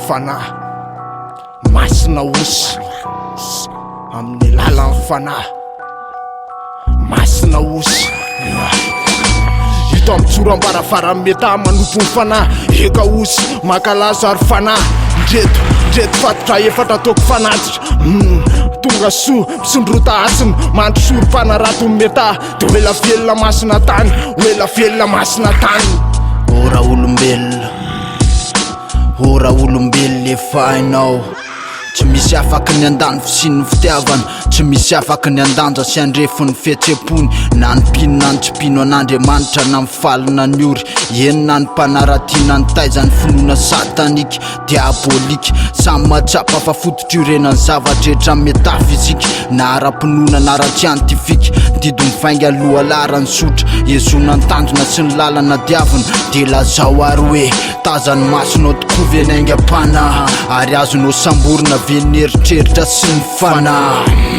fanahy masina osy amin'ny lalan'ny fanahy masina osy ito amitsoro ambarafara meta manompo ny fanahy eka osy makalazo ary fanahy ndreto fatotra efatra toko fanatitra tonga soa misondrota asiny mandro soro mpanarato meta de oela velona masina tany oela velona masina tany ora olombelona efa hainao tsy misy afaky ny andany fisinyny fitiavana tsy misy afaky ny andanja sy andrefon'ny fietsepony na ny pino na ny tsy pino an'Andriamanitra na mifalina ny ory enina ny mpanaratiana ny taizany finoana satanika diabolika samy matsapa fa fototry irenany zavatra metafizika na ara-pinoana na ara-tsiantifika dido mivainga aloha lara ny sotra ezona ny tanjona sy ny lalana diavina de lazao ary hoe tazany masonao tokovy eny aingam-pana ary azonao samborina veneritreritra sy ny fanahy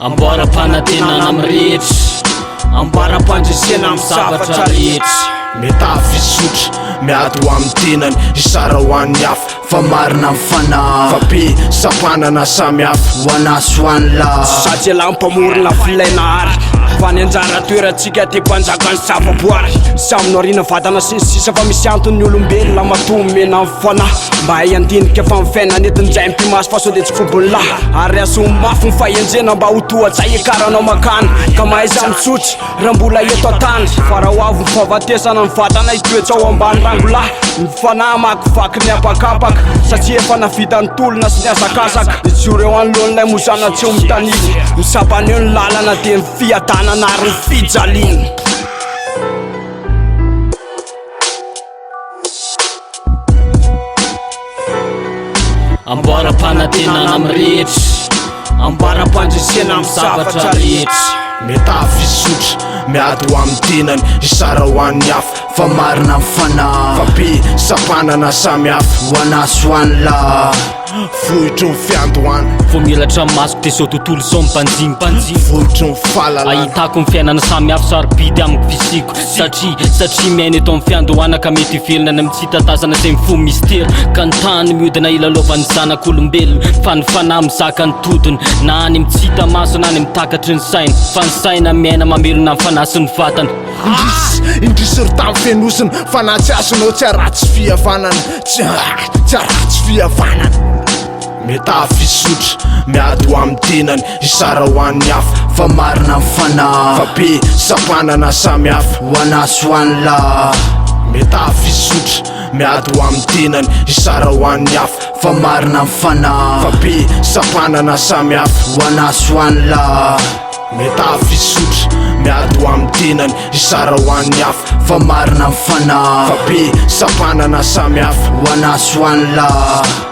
amboaram-panantenana amin'ny rehetra amboaram-pandresena amin'ny zavatra rehetra metafisotra miady ho amin'ny tenany isara ho an'ny hafa fa marina amin'ny fanahy fa be sapanana samy hafa ho anasy ho any lahy sady lampamorona filaina ary fa ny anjara toerantsika te mpanjaka ny zavaboary samino arina vatana sy ny sisa fa misy antony olombelona matomena amin'ny fanahy mba hay andinika fa mifaina netin'izay mpimaso fa sao de tsy fobon'lahy ary aso mafy ny fahenjena mba ho tohatsay ekaranao makany ka mahay za mitsotry raha mbola eto atany fa raha ho avy ny fahavatesana ny vatana hitoetsao ambany rangolahy ny fanahy makivaky ny apakapaka satria efa navita ny tolona sy ny azakazaka de tsy oreo anoloan'ilay mozana tsy ho mitanily misapany eo ny lalana de ny fiadanana ary ny fijaliana amboaram-panantenana amin'ny rehetra amboaram-pandresena amin'ny zavatra rehetra metafisotra miady ho amin'ny tenany isara ho an'ny hafa fa marina amin'ny fanahy fa be sapanana samy hafa ho anasy ho any lahy vohitry ny fiandohana vo mielatra masoko de sao tontolo sao mpanjiny vohitry ny fahalalana ahitako ny fiainana samy hafa sarobidy amiko fisiko satria miaina eto amin'ny fiandohana ka mety hivelona ny amitsyitatazana zay mifo mystera ka ny tany miodina ilalovan'ny zanak'olombelona fa ny fanahy mizaka ny todiny na any mitsita maso na any mitakatry ny saina fa ny saina miaina mamelona amin'ny fanahy sy ny vatana indrisy ry tamy fenosiny fanahy tsy azonao tsy aratsy fihavanana tsy aratsy fihavanana metafisotra miady ho amin'ny tenany isara ho an'ny hafa fa marina amin'ny fanahy fa be sapanana samy hafa ho anasy ho any lahy metafisotra miady ho amin'ny tenany isara ho an'ny hafa fa marina amin'ny fanahy fa be sapanana samy hafa ho anasy ho any lahy metafisotra miady ho amin'ny tenany isara ho an'ny hafa fa marina amin'ny fanahy fa be sapanana samy hafa ho anasy ho any lahy